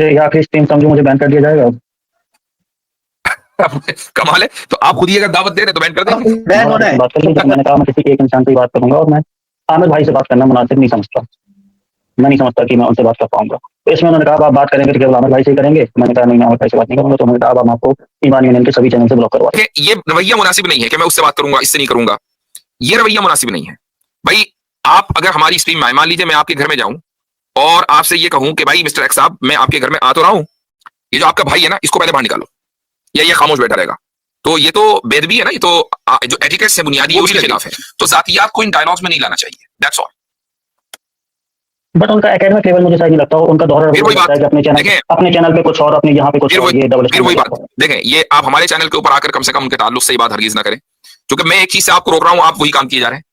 या फिर स्ट्रीम समझो मुझे बैन कर दिया जाएगा। कमाल है, तो आप खुद ही अगर दावत दे रहे तो बैन कर देंगे। बैन होना है बात कर लीजिए। मैंने कहा मैं किसी एक इंसान से ही बात करूंगा और मैं आमिर भाई से बात करना मुनासिब नहीं समझता। मैं नहीं समझता कि मैं उनसे बात कर पाऊंगा। तो इसमें उन्होंने कहा आप बात करेंगे तो केवल आमिर भाई से ही करेंगे। मैंने कहा नहीं, मैं आमिर भाई से बात नहीं करूंगा। तो उन्होंने कहा अब हम आपको ईमान यूनियन के सभी चैनल से ब्लॉक करवा देंगे। ये रवैया मुनासिब नहीं है कि मैं उससे बात करूंगा, इससे नहीं करूंगा। ये रवैया मुनासिब नहीं है भाई। आप अगर हमारी स्ट्रीम में, मान लीजिए मैं आपके घर में जाऊं और आपसे ये कहूं कि भाई मिस्टर एक्स साहब, मैं आपके घर में आ तो रहा हूं, ये जो आपका भाई है ना, इसको पहले बाहर निकालो, या ये खामोश बैठा रहेगा। तो ये तो बेदबी है ना, ये तो जो एटिकेट्स है बुनियादी, वो उसके खिलाफ है। तो जातियात को इन डायलॉग्स में नहीं लाना चाहिए, दैट्स ऑल। बट उनका एकेडमिक लेवल मुझे सही नहीं लगता। उनका दोहरा फिर वही बात, है कि अपने चैनल पे कुछ और, अपने यहाँ पे कुछ और, ये डबल फिर वही बात। देखें, ये आप हमारे चैनल के ऊपर आकर कम से कम उनके ताल्लुक से ये बात हरगिज ना करें, क्योंकि मैं एक चीज से आपको रोक रहा हूं, आप वही काम किए जा रहे हैं।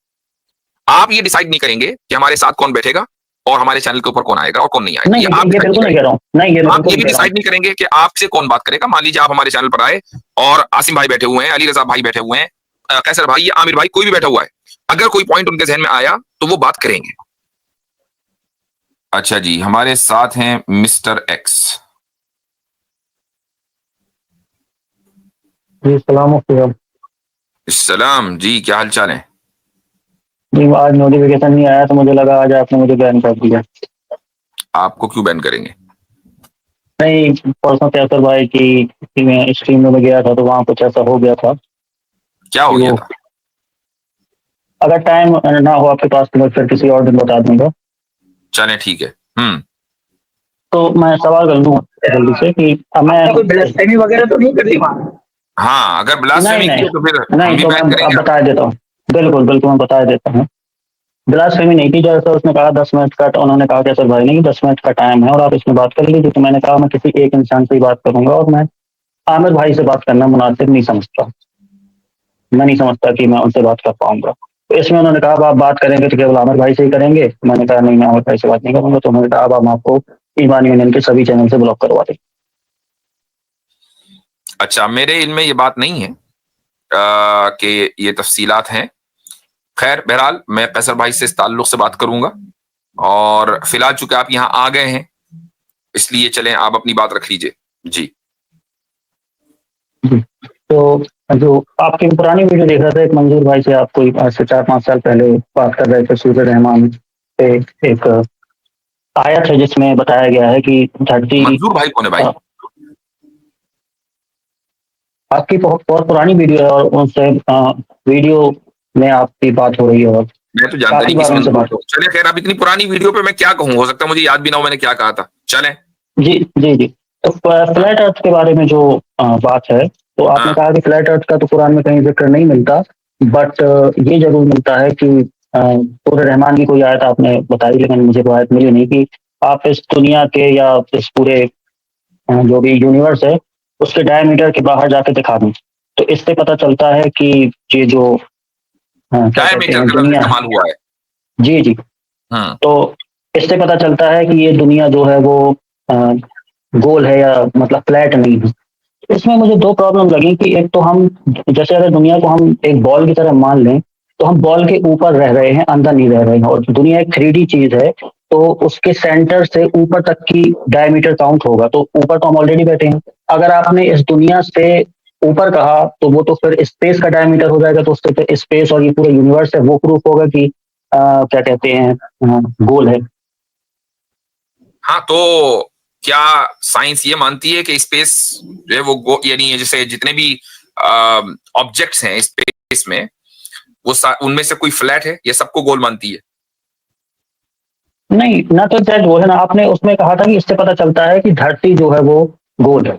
आप ये डिसाइड नहीं करेंगे कि हमारे साथ कौन बैठेगा और हमारे चैनल के ऊपर कौन आएगा और कौन नहीं आएगा। नहीं, ये आप बिल्कुल नहीं कह रहा हूं। नहीं, ये आप ये भी डिसाइड नहीं करेंगे कि आपसे कौन बात करेगा। मान लीजिए आप हमारे चैनल पर आए और आसिम भाई बैठे हुए हैं, अली रजा भाई बैठे हुए हैं, कैसर भाई, आमिर भाई, कोई भी बैठा हुआ है, अगर कोई पॉइंट उनके जहन में आया तो वो बात करेंगे। अच्छा जी, हमारे साथ हैं मिस्टर एक्स। जी सलाम सलाम जी, क्या हाल चाल है? जी, आज नोटिफिकेशन नहीं आया तो मुझे लगा आज आपने मुझे बैन कर दिया। आपको क्यों बैन करेंगे? नहीं, परसों कैसर भाई की मैं स्ट्रीम में गया था तो वहां कुछ ऐसा हो गया था। क्या हो गया था? अगर टाइम ना हो आपके पास तो मैं फिर किसी और दिन बता दूंगा। चले ठीक है। तो मैं सवाल कर लूँ जल्दी से कि मैं कोई ब्लास्फेमी वगैरह तो नहीं कर दी वहाँ? हाँ, अगर ब्लास्फेमी की तो फिर हम नहीं, भी तो बैन मैं करेंगे। अब बता देता हूँ। बिल्कुल बिल्कुल मैं बता देता हूँ। ब्लास्फेमी नहीं थी, जैसा उसने कहा 10 मिनट का, तो उन्होंने कहा कैसर भाई नहीं 10 मिनट का टाइम है और आप इसमें बात कर लीजिए। तो मैंने कहा मैं किसी एक इंसान से ही बात करूंगा और मैं आमिर भाई से बात करना मुनासिब नहीं समझता। मैं नहीं समझता कि मैं उनसे बात कर पाऊंगा। तो इसमें उन्होंने कहा अब आप बात करेंगे तो केवल आमिर भाई से ही करेंगे। मैंने कहा नहीं, मैं आमिर भाई से बात नहीं करूंगा। तो उन्होंने कहा अब हम आपको ईमान यूनियन के सभी चैनल से ब्लॉक करवा देंगे। अच्छा, मेरे इल्म में ये बात नहीं है कि ये तफसीलात हैं। खैर, बहरहाल मैं कैसर भाई से इस ताल्लुक से बात करूंगा, और फिलहाल चूंकि आप यहाँ आ गए हैं इसलिए चलें आप अपनी बात रख लीजिए जी। तो जो आपकी पुरानी वीडियो देख रहा था, एक मंजूर भाई से आप कोई आज से 4-5 साल पहले बात कर रहे थे, सूर्य रहमान पे एक आयत है जिसमें बताया गया है कि धरती, मंजूर भाई कौन है भाई? आपकी बहुत पुरानी वीडियो है और उनसे वीडियो में आपकी बात हो रही है और मैं तो जानता नहीं किस मंजूर को। चले खैर, अब इतनी पुरानी वीडियो पे मैं क्या कहूँ, हो सकता है मुझे याद भी ना हो मैंने क्या कहा था। चले जी जी जी। तो फ्लैट अर्थ के बारे में जो बात है, तो आपने कहा कि फ्लैट अर्थ का तो कुरान में कहीं जिक्र नहीं मिलता, बट ये जरूर मिलता है कि सूरह रहमान की कोई आयत आपने बताई, लेकिन मुझे वो आयत मिली नहीं कि आप इस दुनिया के या इस पूरे जो भी यूनिवर्स है उसके डायमीटर के बाहर जाके दिखा दूं। तो इससे पता चलता है कि ये जो क्या कहते हैं दुनिया इस्तेमाल हुआ है। जी जी। तो इससे पता चलता है कि ये दुनिया जो है वो गोल है या मतलब फ्लैट नहीं है। इसमें मुझे दो प्रॉब्लम लगी कि एक तो हम, जैसे अगर दुनिया को हम एक बॉल की तरह मान लें तो हम बॉल के ऊपर रह रहे हैं, अंदर नहीं रह रहे हैं, और दुनिया एक 3D चीज है तो उसके सेंटर से ऊपर तक की डायमीटर काउंट होगा। तो ऊपर तो हम ऑलरेडी बैठे हैं। अगर आपने इस दुनिया से ऊपर कहा तो वो तो फिर स्पेस का डायमीटर हो जाएगा। तो उससे फिर स्पेस और ये पूरा यूनिवर्स है वो प्रूफ होगा कि क्या कहते हैं गोल है। हाँ, तो क्या साइंस ये मानती है कि स्पेस जो है वो यानी जैसे जितने भी ऑब्जेक्ट्स हैं स्पेस में वो उनमें से कोई फ्लैट है या सबको गोल मानती है? नहीं, ना तो एग्जैक्ट वो है ना, आपने उसमें कहा था कि इससे पता चलता है कि धरती जो है वो गोल है।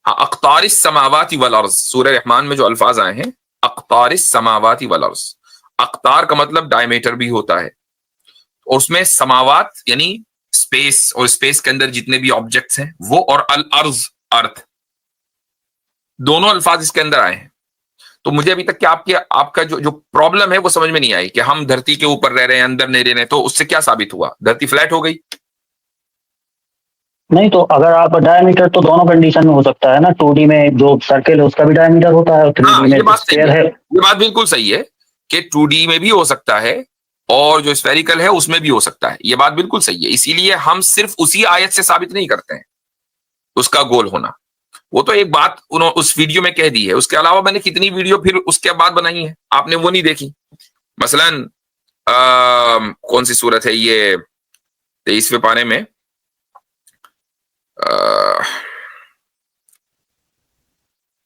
हाँ, अख्तारिस समावाती वल अर्ज़, सूरह रहमान में जो अल्फाज आए हैं, अख्तारिस समावाती वल अर्ज़, अख्तार का मतलब डायमीटर भी होता है, और उसमें समावात यानी स्पेस, और स्पेस के अंदर जितने भी ऑब्जेक्ट्स हैं वो, और अल अर्ज अर्थ, दोनों अल्फाज इसके अंदर आए हैं। तो मुझे अभी तक क्या आपका जो जो प्रॉब्लम है वो समझ में नहीं आई कि हम धरती के ऊपर रह रहे हैं अंदर नहीं रह रहे हैं, तो उससे क्या साबित हुआ? धरती फ्लैट हो गई? नहीं, तो अगर आप डायमीटर तो दोनों कंडीशन में हो सकता है ना। 2D में जो सर्कल है उसका भी डायमीटर होता है और 3D में स्फीयर है। ये बात बिल्कुल सही है कि 2D में भी हो सकता है और जो स्फेरिकल है उसमें भी हो सकता है। ये बात बिल्कुल सही है, इसीलिए हम सिर्फ उसी आयत से साबित नहीं करते हैं, उसका गोल होना। वो तो एक बात उन्होंने उस वीडियो में कह दी है, उसके अलावा मैंने कितनी वीडियो फिर उसके बाद बनाई है, आपने वो नहीं देखी। मसलन कौन सी सूरत है ये 23वें पारे में,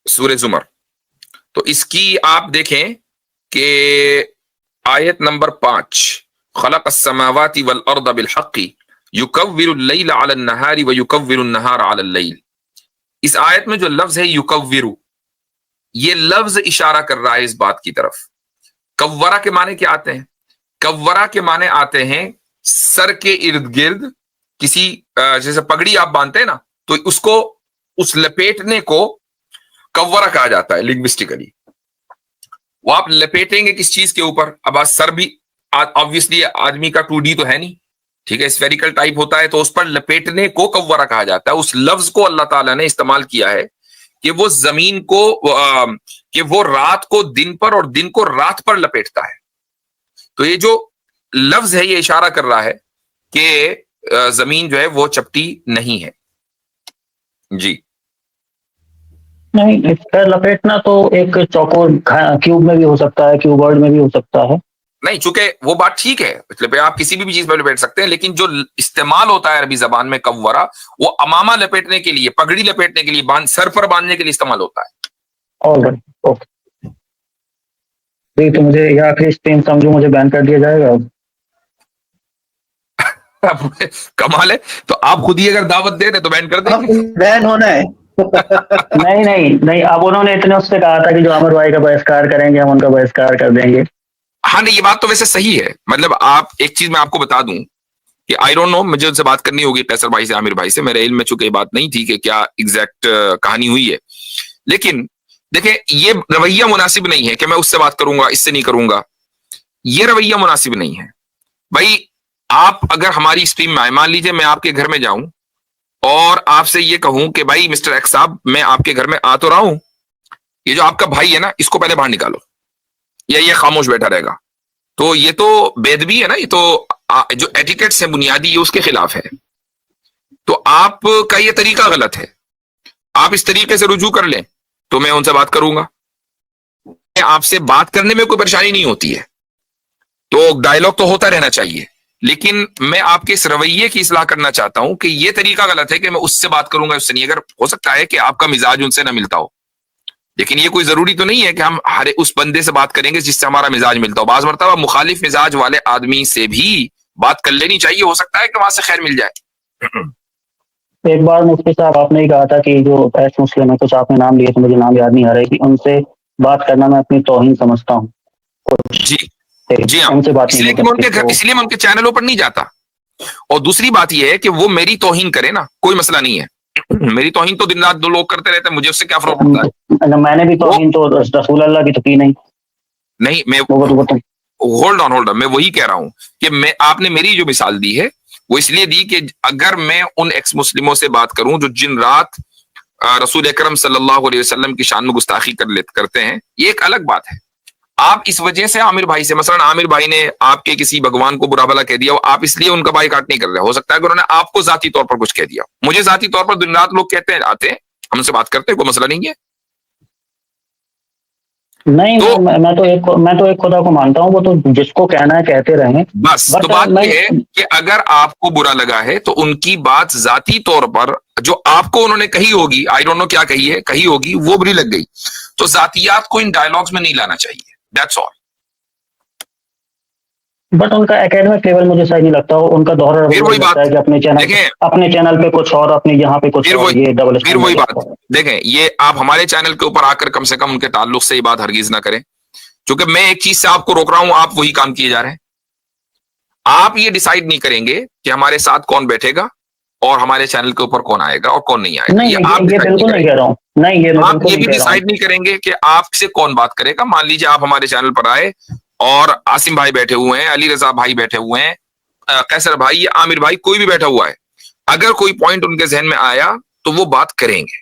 सूरह जुमर, तो इसकी आप देखें कि आयत नंबर 5, खलक़ अस्समावाति वल अर्द बिल हक़्क़ि युकव्विरुल लैला अलन नहारी व युकव्विरुन नहारा अलल लैल। इस आयत में जो लफ्ज है युकव्विरु, ये लफ्ज इशारा कर रहा है इस बात की तरफ। कव्वरा के माने क्या आते हैं? कव्वरा के माने आते हैं सर के इर्द गिर्द किसी जैसे पगड़ी आप बांधते हैं ना, तो उसको उस लपेटने को कव्वरा कहा जाता है लिंग्विस्टिकली। वो आप लपेटेंगे किस चीज के ऊपर? अब आज सर भी ऑब्वियसली आदमी का 2D तो है नहीं, ठीक है, स्फेरिकल टाइप होता है, तो उस पर लपेटने को कव्वरा कहा जाता है। उस लफ्ज को अल्लाह ताला ने इस्तेमाल किया है कि वो जमीन को कि वो रात को दिन पर और दिन को रात पर लपेटता है। तो ये जो लफ्ज है ये इशारा कर रहा है कि जमीन जो है वो चपटी नहीं है। जी नहीं, पैर लपेटना तो एक चौकोर क्यूब में भी हो सकता है, क्यूबॉइड में भी हो सकता है। नहीं, चूंकि वो बात ठीक है, मतलब आप किसी भी चीज पर लपेट सकते हैं, लेकिन जो इस्तेमाल होता है अरबी जबान में कव्वरा, वो अमामा लपेटने के लिए, पगड़ी लपेटने के लिए, सर पर बांधने के लिए इस्तेमाल होता है। Alright, okay. तो मुझे यह आखिरी स्ट्रीम समझो, मुझे बैन कर दिया जाएगा। कमाल है, तो आप खुद ही अगर दावत दे रहे तो बैन कर देंगे। बैन होना है। नहीं नहीं नहीं, अब उन्होंने इतने उससे कहा था कि जो आमिर भाई का बहिष्कार करेंगे हम उनका बहिष्कार कर देंगे। हाँ नहीं, ये बात तो वैसे सही है। मतलब आप एक चीज मैं आपको बता दूं कि आई डोंट नो, मुझे उनसे बात करनी होगी कैसर भाई से, आमिर भाई से, मेरे इल्म में चूंकि बात नहीं थी कि क्या एग्जैक्ट कहानी हुई है। लेकिन देखें, ये रवैया मुनासिब नहीं है कि मैं उससे बात करूंगा, इससे नहीं करूंगा। ये रवैया मुनासिब नहीं है भाई। आप अगर हमारी स्ट्रीम में आए, मान लीजिए मैं आपके घर में जाऊं और आपसे ये कहूं कि भाई मिस्टर एक्स साहब, मैं आपके घर में आ तो रहा हूं, ये जो आपका भाई है ना, इसको पहले बाहर निकालो, या ये खामोश बैठा रहेगा, तो ये तो बेदबी है ना, ये तो जो एटिकेट्स है बुनियादी, ये उसके खिलाफ है। तो आपका ये तरीका गलत है। आप इस तरीके से रुजू कर लें तो मैं उनसे बात करूंगा। आपसे बात करने में कोई परेशानी नहीं होती है, तो डायलॉग तो होता रहना चाहिए, लेकिन मैं आपके इस रवैये की इस्लाह करना चाहता हूं कि ये तरीका गलत है कि मैं उससे बात करूंगा, उससे नहीं। अगर हो सकता है कि आपका मिजाज उनसे ना मिलता हो, लेकिन ये कोई जरूरी तो नहीं है कि हम हर उस बंदे से बात करेंगे जिससे हमारा मिजाज मिलता हो। बाज़ मरतबा मुखालिफ मिजाज वाले आदमी से भी बात कर लेनी चाहिए, हो सकता है कि वहां से खैर मिल जाए। एक बार मुफ्ती साहब आपने ही कहा था कि जो एस मुस्लिम है, कुछ आपने नाम लिए तो मुझे नाम याद नहीं आ रहा है, कि उनसे बात करना मैं अपनी तौहीन समझता हूँ। जी जी हाँ, उनसे बात इसलिए कि मैं उनके घर, इसलिए मैं उनके चैनलों पर नहीं जाता। और दूसरी बात यह है कि वो मेरी तौहीन करे ना, कोई मसला नहीं है। मेरी तौहीन तो दिन रात दो लोग करते रहते हैं, मुझे उससे क्या फर्क पड़ता है। मैंने भी तौहीन तो रसूल अल्लाह की तो की नहीं। मैं होल्ड ऑन, मैं वही कह रहा हूं कि मैं, आपने मेरी जो मिसाल दी है वो इसलिए दी कि अगर मैं उन एक्स मुस्लिमों से बात करूं जो जिन रात रसूल अकरम सल्लल्लाहु अलैहि वसल्लम की शान में गुस्ताखी करते हैं, ये एक अलग बात है। आप इस वजह से आमिर भाई से, मसलन आमिर भाई ने आपके किसी भगवान को बुरा भला कह दिया, आप इसलिए उनका बाइकाट नहीं कर रहे। हो सकता है कि उन्होंने आपको जाती तौर पर कुछ कह दिया, मुझे जाती तौर पर दिन रात लोग कहते हैं, आते हैं, हमसे बात करते हैं, कोई मसला नहीं है। नहीं तो मैं तो एक खुदा को मानता हूँ, वो तो जिसको कहना है कहते रहे बस। तो बात यह है कि अगर आपको बुरा लगा है तो उनकी बात जाती तौर पर जो आपको उन्होंने कही होगी, आई डोंट नो क्या कही होगी, वो बुरी लग गई, तो जातियात को इन डायलॉग्स में नहीं लाना चाहिए, दैट्स ऑल। बट उनका एकेडमिक लेवल मुझे सही नहीं लगता, उनका दोहरा रवैया लगता है कि अपने चैनल पे कुछ और, अपने यहाँ पे कुछ और, ये डबल फिर वही बात। देखें, ये आप हमारे चैनल के ऊपर आकर कम से कम उनके ताल्लुक से ये बात हरगिज ना करें, क्योंकि मैं एक चीज से आपको रोक रहा हूं, आप वही काम किए जा रहे हैं। आप ये डिसाइड नहीं करेंगे कि हमारे साथ कौन बैठेगा और हमारे चैनल के ऊपर कौन आएगा और कौन नहीं आएगा। नहीं, आप ये बिल्कुल नहीं कह रहा हूं। नहीं, ये आप ये भी डिसाइड नहीं करेंगे कि आपसे कौन बात करेगा। मान लीजिए आप हमारे चैनल पर आए और आसिम भाई बैठे हुए हैं, अली रजा भाई बैठे हुए हैं, कैसर भाई या आमिर भाई, कोई भी बैठा हुआ है, अगर कोई पॉइंट उनके जहन में आया तो वो बात करेंगे।